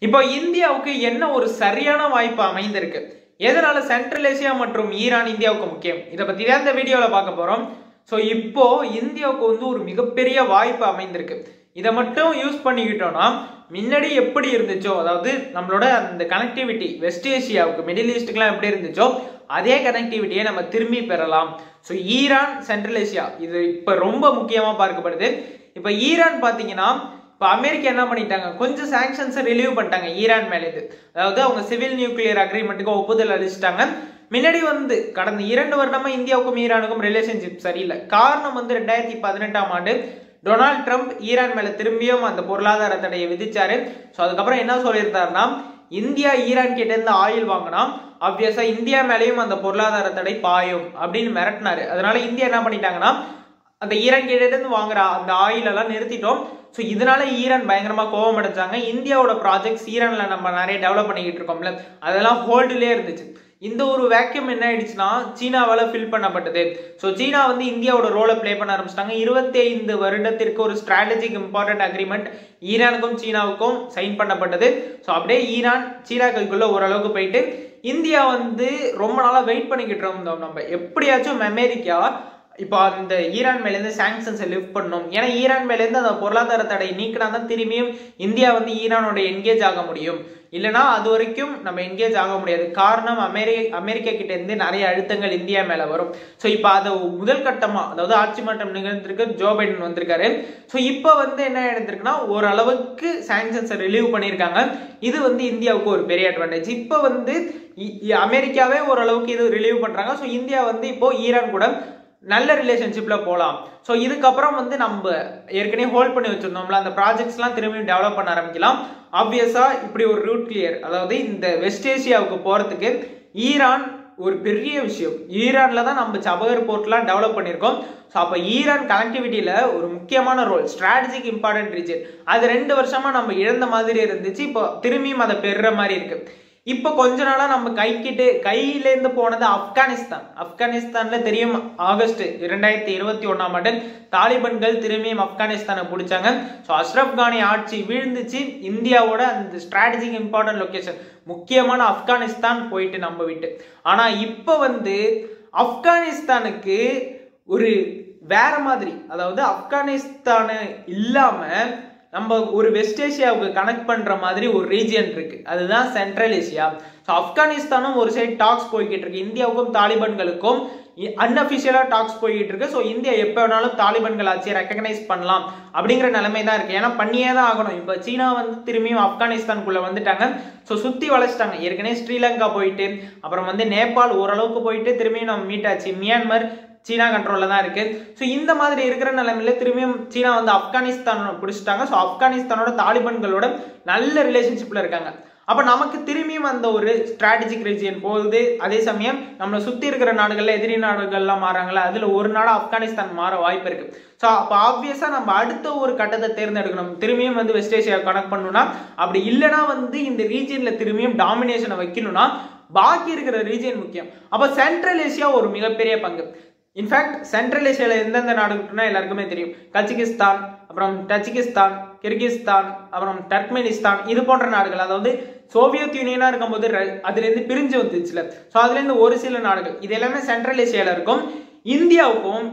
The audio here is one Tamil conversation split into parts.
இப்போ இந்தியாவுக்கு என்ன ஒரு சரியான வாய்ப்பு அமைந்திருக்கு, எதனால சென்ட்ரல் ஏசியா மற்றும் ஈரான் இந்தியாவுக்கு முக்கியம், இதை பத்தி தான் இந்த வீடியோல பார்க்க போறோம். ஸோ இப்போ இந்தியாவுக்கு ஒரு மிகப்பெரிய வாய்ப்பு அமைந்திருக்கு. இதை மட்டும் யூஸ் பண்ணிக்கிட்டோம்னா முன்னாடி எப்படி இருந்துச்சோ, அதாவது நம்மளோட அந்த கனெக்டிவிட்டி வெஸ்ட் ஏசியாவுக்கு மிடில் ஈஸ்ட்டுக்குலாம் எப்படி இருந்துச்சோ அதே கனெக்டிவிட்டியை நம்ம திரும்பி பெறலாம். ஸோ ஈரான் சென்ட்ரல் ஏசியா இது இப்போ ரொம்ப முக்கியமாக பார்க்கப்படுது. இப்போ ஈரான் பார்த்தீங்கன்னா இப்போ அமெரிக்கா என்ன பண்ணிட்டாங்க, கொஞ்சம் சாங்ஷன்ஸை ரிலீவ் பண்ணிட்டாங்க ஈரான் மேலேது. அதாவது அவங்க சிவில் நியூக்ளியர் அக்ரிமெண்ட்டுக்கு ஒப்புதல் அளிச்சிட்டாங்க. முன்னாடி கடந்த 2 வருடமா இந்தியாவுக்கும் ஈரானுக்கும் ரிலேஷன்ஷிப் சரியில்லை. காரணம் 2018ஆம் ஆண்டு டொனால்ட் ட்ரம்ப் ஈரான் மேல திரும்பியும் அந்த பொருளாதார தடையை விதிச்சாரு. ஸோ அதுக்கப்புறம் என்ன சொல்லியிருந்தாருன்னா, இந்தியா ஈரான் கிட்ட இருந்து ஆயில் வாங்கினா ஆப்வியஸா இந்தியா மேலேயும் அந்த பொருளாதார தடை பாயும் அப்படின்னு மிரட்டினாரு. அதனால இந்தியா என்ன பண்ணிட்டாங்கன்னா, அந்த ஈரான் கிட்ட இருந்து வாங்குற அந்த ஆயில் எல்லாம் நிறுத்திட்டோம். ஸோ இதனால ஈரான் பயங்கரமா கோபம் அடைஞ்சாங்க. இந்தியாவோட ப்ராஜெக்ட்ஸ் ஈரான்ல நம்ம நிறைய டெவலப் பண்ணிக்கிட்டு இருக்கோம்ல, அதெல்லாம் ஹோல்டுலேயே இருந்துச்சு. இந்த ஒரு வேக்யூம் என்ன ஆயிடுச்சுன்னா சீனாவால ஃபில் பண்ணப்பட்டது. ஸோ சீனா இந்தியாவோட ரோலை பிளே பண்ண ஆரம்பிச்சிட்டாங்க. 25 வருடத்திற்கு ஒரு ஸ்ட்ராட்டஜிக் இம்பார்ட்டன்ட் அக்ரிமெண்ட் ஈரானுக்கும் சீனாவுக்கும் சைன் பண்ணப்பட்டது. ஸோ அப்படியே ஈரான் சீனா கைக்குள்ள ஓரளவுக்கு போயிட்டு இந்தியா ரொம்ப நாளா வெயிட் பண்ணிக்கிட்டு இருந்தோம். நம்ம எப்படியாச்சும் அமெரிக்கா இப்போ அந்த ஈரான் மேலேருந்து சாங்ஷன்ஸை லிஃப்ட் பண்ணணும். ஏன்னா ஈரான் மேலேருந்து அந்த பொருளாதார தடை நீக்கினா தான் திரும்பியும் இந்தியா ஈரானோட என்கேஜ் ஆக முடியும். இல்லைனா அது வரைக்கும் நம்ம என்கேஜ் ஆக முடியாது. காரணம் அமெரிக்கா கிட்ட இருந்து நிறைய அழுத்தங்கள் இந்தியா மேல வரும். ஸோ இப்போ அதை முதல் கட்டமா, அதாவது ஆட்சி மாற்றம் நிகழ்ந்திருக்கு, ஜோ பைடன் வந்திருக்காரு. ஸோ இப்போ என்ன எடுத்திருக்குன்னா ஓரளவுக்கு சாங்ஷன்ஸை ரிலீவ் பண்ணியிருக்காங்க. இது இந்தியாவுக்கு ஒரு பெரிய அட்வான்டேஜ். இப்போ அமெரிக்காவே ஓரளவுக்கு இது ரிலீவ் பண்றாங்க. ஸோ இந்தியா இப்போ ஈரான் கூட நல்ல ரிலேஷன்ஷிப்ல போகலாம். ஸோ இதுக்கப்புறம் நம்ம ஏற்கனவே ஹோல்ட் பண்ணி வச்சிருந்தோம்ல அந்த ப்ராஜெக்ட்ஸ்லாம் திரும்பியும் டெவலப் பண்ண ஆரம்பிக்கலாம். ஆப்வியஸா இப்படி ஒரு ரூட் கிளியர், அதாவது இந்த வெஸ்ட் ஏசியாவுக்கு போறதுக்கு ஈரான் ஒரு பெரிய விஷயம். ஈரான்ல தான் நம்ம சபகர் போர்ட்லாம் டெவலப் பண்ணியிருக்கோம். ஸோ அப்போ ஈரான் கனெக்டிவிட்டியில ஒரு முக்கியமான ரோல், ஸ்ட்ராட்டஜிக் இம்பார்ட்டன்ட் ரீஜன், அது 2 வருஷமா நம்ம இழந்த மாதிரி இருந்துச்சு. இப்போ திரும்பியும் அதை பெறுற மாதிரி இருக்கு. இப்போ கொஞ்ச நாளா நம்ம கையிலேருந்து போனது ஆப்கானிஸ்தான்ல தெரியும். ஆகஸ்ட் 2021ஆம் ஆண்டு தாலிபான்கள் திரும்பியும் ஆப்கானிஸ்தானை பிடிச்சாங்க. ஸோ அஷ்ரப் கானி ஆட்சி வீழ்ந்துச்சு. இந்தியாவோட அந்த ஸ்ட்ராட்டஜிக் இம்பார்ட்டன்ட் லொகேஷன் முக்கியமான ஆப்கானிஸ்தான் போயிட்டு நம்ம விட்டு. ஆனா இப்போ ஆப்கானிஸ்தானுக்கு ஒரு வேற மாதிரி, அதாவது ஆப்கானிஸ்தானு இல்லாம நம்ம ஒரு வெஸ்ட் ஏசியாவுக்கு கனெக்ட் பண்ற மாதிரி ஒரு ரீஜியன் இருக்கு, அதுதான் சென்ட்ரல் ஏசியா. ஸோ ஆப்கானிஸ்தானும் ஒரு சைடு டாக்ஸ் போய்கிட்டு இருக்கு, இந்தியாவுக்கும் தாலிபான்களுக்கும் அன்அபிஷியலா டாக்ஸ் போய்கிட்டு இருக்கு. ஸோ இந்தியா எப்போ வேணாலும் தாலிபான்கள் ஆட்சியை ரெக்கக்னைஸ் பண்ணலாம் அப்படிங்கிற நிலைமை தான் இருக்கு. ஏன்னா பண்ணியே தான் ஆகணும். இப்போ சீனா திரும்பியும் ஆப்கானிஸ்தானுக்குள்ள வந்துட்டாங்க. ஸோ சுத்தி வளைச்சிட்டாங்க. ஏற்கனவே ஸ்ரீலங்கா போயிட்டு, அப்புறம் நேபாள் ஓரளவுக்கு போயிட்டு திரும்பியும் நம்ம மீட்டாச்சு. மியான்மர் சீனா கண்ட்ரோல்ல தான் இருக்கு. ஸோ இந்த மாதிரி இருக்கிற நிலைமையில திரும்பியும் சீனா ஆப்கானிஸ்தான் பிடிச்சிட்டாங்க. ஸோ ஆப்கானிஸ்தானோட தாலிபான்களோட நல்ல ரிலேஷன்ஷிப்ல இருக்காங்க. அப்ப நமக்கு திரும்பியும் அந்த ஒரு ஸ்ட்ராட்டஜிக் ரீஜியன் போகுது. அதே சமயம் நம்மளை சுத்தி இருக்கிற நாடுகள்ல எதிரி நாடுகள்லாம் மாறாங்களா, அதுல ஒரு நாடு ஆப்கானிஸ்தான் மாற வாய்ப்பு இருக்கு. ஸோ அப்போ ஆப்வியஸா நம்ம அடுத்த ஒரு கட்டத்தை தேர்ந்தெடுக்கணும். திரும்பியும் வெஸ்ட் ஏசியா கனெக்ட் பண்ணணும்னா, அப்படி இல்லைன்னா இந்த ரீஜியன்ல திரும்பியும் டாமினேஷனை வைக்கணும்னா பாக்கி இருக்கிற ரீஜியன் முக்கியம். அப்ப சென்ட்ரல் ஏசியா ஒரு மிகப்பெரிய பங்கு. இன்ஃபேக்ட் சென்ட்ரல் ஏசியாவில் எந்தெந்த நாடுனா எல்லாருக்குமே தெரியும். கஜகிஸ்தான், அப்புறம் தஜிகிஸ்தான், கிர்கிஸ்தான், அப்புறம் டர்க்மெனிஸ்தான், இது போன்ற நாடுகள். அதாவது சோவியத் யூனியனா இருக்கும்போது அதுல இருந்து பிரிஞ்சு வந்துச்சுல. ஸோ அதுல இருந்து ஒரு சில நாடுகள், இது எல்லாமே சென்ட்ரல் ஏசியால இருக்கும். இந்தியாவுக்கும்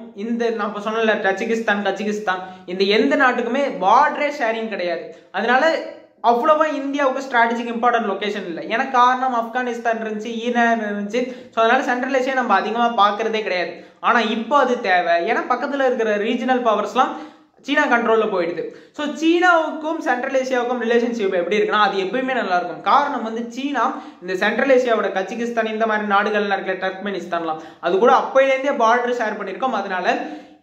நான் இப்ப சொன்ன தஜிகிஸ்தான், கஜகிஸ்தான், இந்த எந்த நாட்டுக்குமே பார்டரே ஷேரிங் கிடையாது. அதனால அவ்வளவா இந்தியாவுக்கு ஸ்ட்ராட்டஜிக் இம்பார்ட்டன்ட் லொகேஷன் இல்லை. ஏன்னா காரணம் ஆப்கானிஸ்தான் இருந்துச்சு, ஈரான் இருந்துச்சு. ஸோ அதனால சென்ட்ரல் ஏசியா நம்ம அதிகமா பாக்குறதே கிடையாது. ஆனா இப்போ அது தேவை. ஏன்னா பக்கத்துல இருக்கிற ரீஜனல் பவர்ஸ்லாம் சீனா கண்ட்ரோல்ல போயிடுது. ஸோ சீனாவுக்கும் சென்ட்ரல் ஏசியாவுக்கும் ரிலேஷன்ஷிப் எப்படி இருக்குன்னா அது எப்பயுமே நல்லா இருக்கும். காரணம் சீனா இந்த சென்ட்ரல் ஏசியாவோட கஜகிஸ்தான் இந்த மாதிரி நாடுகள்லாம் இருக்கல, டர்க்மெனிஸ்தான்லாம், அது கூட அப்பையிலேருந்தே பார்டர் ஷேர் பண்ணியிருக்கோம். அதனால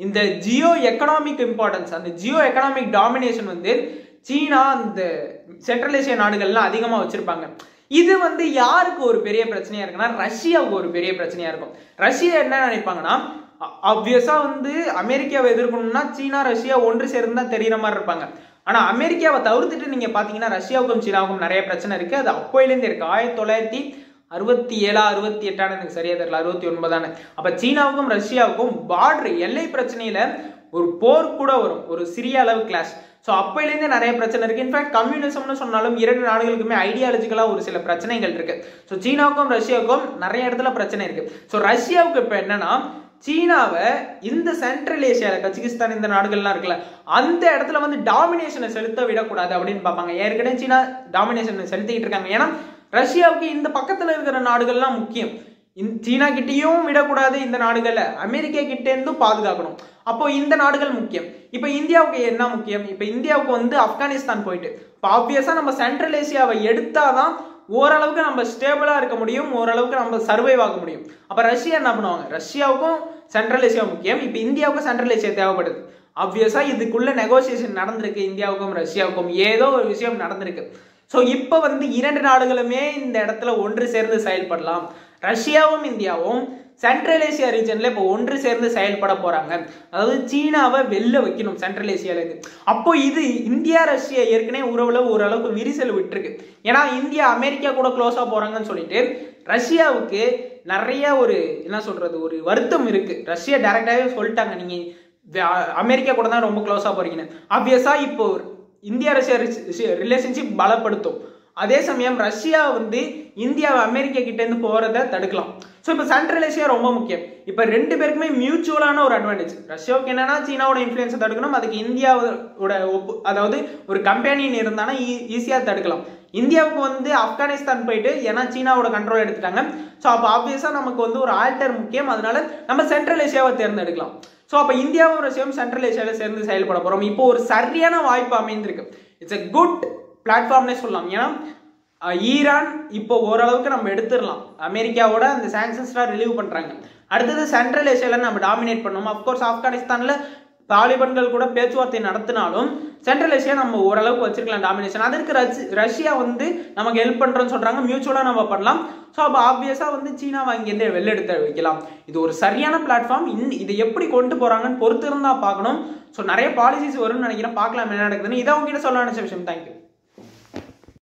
இந்த ஜியோ எக்கனாமிக் இம்பார்ட்டன்ஸ், அந்த ஜியோ எக்கனாமிக் டாமினேஷன் சீனா அந்த சென்ட்ரல் ஏசியா நாடுகள்லாம் அதிகமா வச்சிருப்பாங்க. இது யாருக்கு ஒரு பெரிய பிரச்சனையா இருக்குன்னா ரஷ்யாவுக்கு ஒரு பெரிய பிரச்சனையா இருக்கும். ரஷ்யா என்ன நினைப்பாங்கன்னா, ஆப்வியஸா அமெரிக்காவை எதிர்க்கணும்னா சீனா ரஷ்யா ஒன்று சேர்ந்து தான் தெரியற மாதிரி இருப்பாங்க. ஆனா அமெரிக்காவை தவிர்த்துட்டு நீங்க பாத்தீங்கன்னா ரஷ்யாவுக்கும் சீனாவுக்கும் நிறைய பிரச்சனை இருக்கு. அது அப்போயிலேருந்து இருக்கு. 1967 68 எனக்கு சரியா தெரியல, 69. அப்ப சீனாவுக்கும் ரஷ்யாவுக்கும் பார்டர் எல்லை பிரச்சனையில ஒரு போர் கூட வரும், ஒரு சிறிய அளவு கிளாஷ். ஸோ அப்பையிலேருந்து நிறைய பிரச்சனை இருக்கு. இன்ஃபேக்ட் கம்யூனிசம்னு சொன்னாலும் இரண்டு நாடுகளுக்குமே ஐடியாலஜிக்கலா ஒரு சில பிரச்சனைகள் இருக்கு. ஸோ சீனாவுக்கும் ரஷ்யாவுக்கும் நிறைய இடத்துல பிரச்சனை இருக்கு. ஸோ ரஷ்யாவுக்கு இப்போ என்னன்னா சீனாவை இந்த சென்ட்ரல் ஏசியாவில் கஜகிஸ்தான் இந்த நாடுகள்லாம் இருக்குல்ல அந்த இடத்துல வந்து டாமினேஷனை செலுத்த விடக்கூடாது அப்படின்னு பார்ப்பாங்க. ஏற்கனவே சீனா டாமினேஷனை செலுத்திக்கிட்டு இருக்காங்க. ஏன்னா ரஷ்யாவுக்கு இந்த பக்கத்தில் இருக்கிற நாடுகள்லாம் முக்கியம். சீனா கிட்டேயும் விடக்கூடாது, இந்த நாடுகளை அமெரிக்கா கிட்டே இருந்தும் பாதுகாக்கணும். அப்போ இந்த நாடுகள் முக்கியம். இப்போ இந்தியாவுக்கு என்ன முக்கியம்? இப்போ இந்தியாவுக்கு வந்து ஆப்கானிஸ்தான் போயிட்டு இப்போ ஆப்வியஸா நம்ம சென்ட்ரல் ஏசியாவை எடுத்தாதான் ஓரளவுக்கு நம்ம ஸ்டேபிளா இருக்க முடியும், ஓரளவுக்கு நம்ம சர்வைவ் ஆக முடியும். அப்ப ரஷ்யா என்ன பண்ணுவாங்க? ரஷ்யாவுக்கும் சென்ட்ரல் ஏசியா முக்கியம், இப்ப இந்தியாவுக்கும் சென்ட்ரல் ஏசியா தேவைப்படுது. ஆப்வியஸா இதுக்குள்ள நெகோசியேஷன் நடந்திருக்கு, இந்தியாவுக்கும் ரஷ்யாவுக்கும் ஏதோ ஒரு விஷயம் நடந்திருக்கு. ஸோ இப்போ வந்து இரண்டு நாடுகளுமே இந்த இடத்துல ஒன்று சேர்ந்து செயல்படலாம். ரஷ்யாவும் இந்தியாவும் சென்ட்ரல் ஏசியா ரீஜன்ல இப்போ ஒன்று சேர்ந்து செயல்பட போறாங்க. அதாவது சீனாவை வெளில வைக்கணும் சென்ட்ரல் ஏசியால இருந்து. அப்போ இது இந்தியா ரஷ்யா ஏற்கனவே உறவுல ஓரளவுக்கு விரிசல் விட்டுருக்கு. ஏன்னா இந்தியா அமெரிக்கா கூட க்ளோஸா போறாங்கன்னு சொல்லிட்டு ரஷ்யாவுக்கு நிறைய ஒரு என்ன சொல்றது ஒரு வருத்தம் இருக்கு. ரஷ்யா டைரக்டாவே சொல்லிட்டாங்க நீங்க அமெரிக்கா கூட தான் ரொம்ப க்ளோஸா போறீங்கன்னு. ஆப்வியஸா இப்போ இந்தியா ரஷ்யா ரிலேஷன்ஷிப் பலப்படுத்தும். அதே சமயம் ரஷ்யா வந்து இந்தியாவை அமெரிக்கா கிட்ட இருந்து போறதை தடுக்கலாம். ஸோ இப்போ சென்ட்ரல் ஏசியா ரொம்ப முக்கியம். இப்போ ரெண்டு பேருக்குமே மியூச்சுவலான ஒரு அட்வான்டேஜ். ரஷ்யாவுக்கு என்னன்னா சீனாவோட இன்ஃப்ளூயன்ஸை தடுக்கணும், அதுக்கு இந்தியாவோட அதாவது ஒரு கம்பெனின்னு இருந்தானா ஈஸியாக தடுக்கலாம். இந்தியாவுக்கு வந்து ஆப்கானிஸ்தான் போயிட்டு ஏன்னா சீனாவோட கண்ட்ரோல் எடுத்துட்டாங்க. ஸோ அப்போ ஆப்வியஸா நமக்கு வந்து ஒரு ஆல்டர் முக்கியம், அதனால நம்ம சென்ட்ரல் ஏசியாவை தேர்ந்தெடுக்கலாம். ஸோ அப்போ இந்தியாவும் ரஷ்யாவும் சென்ட்ரல் ஏசியாவில் சேர்ந்து செயல்பட போறோம். இப்போ ஒரு சரியான வாய்ப்பு அமைந்திருக்கு. இட்ஸ் எ குட் பிளாட்ஃபார்ம்னே சொல்லலாம். ஏன்னா ஈரான் இப்போ ஓரளவுக்கு நம்ம எடுத்துடலாம், அமெரிக்காவோட அந்த சாங்ஷன்ஸ்லாம் ரிலீவ் பண்றாங்க. அடுத்தது சென்ட்ரல் ஏசியால நம்ம டாமினேட் பண்ணோம். அப்கோர்ஸ் ஆப்கானிஸ்தான்ல தாலிபான்கள் கூட பேச்சுவார்த்தை நடத்தினாலும் சென்ட்ரல் ஏசியா நம்ம ஓரளவுக்கு வச்சிருக்கலாம் டாமினேஷன். அதற்கு ரஷ்யா வந்து நமக்கு ஹெல்ப் பண்றோம்னு சொல்றாங்க, மியூச்சுவலா நம்ம பண்ணலாம். ஸோ அப்போ ஆப்வியஸா வந்து சீனா வாங்கியிருந்து வெளில எடுத்து வைக்கலாம். இது ஒரு சரியான பிளாட்ஃபார்ம். இதை எப்படி கொண்டு போறாங்கன்னு பொறுத்து இருந்தா பார்க்கணும். ஸோ நிறைய பாலிசிஸ் வரும்னு நினைக்கிறேன், பார்க்கலாம் என்ன நடக்குதுன்னு. இதை உங்ககிட்ட சொல்ல நினைச்ச விஷயம். தேங்க்யூ.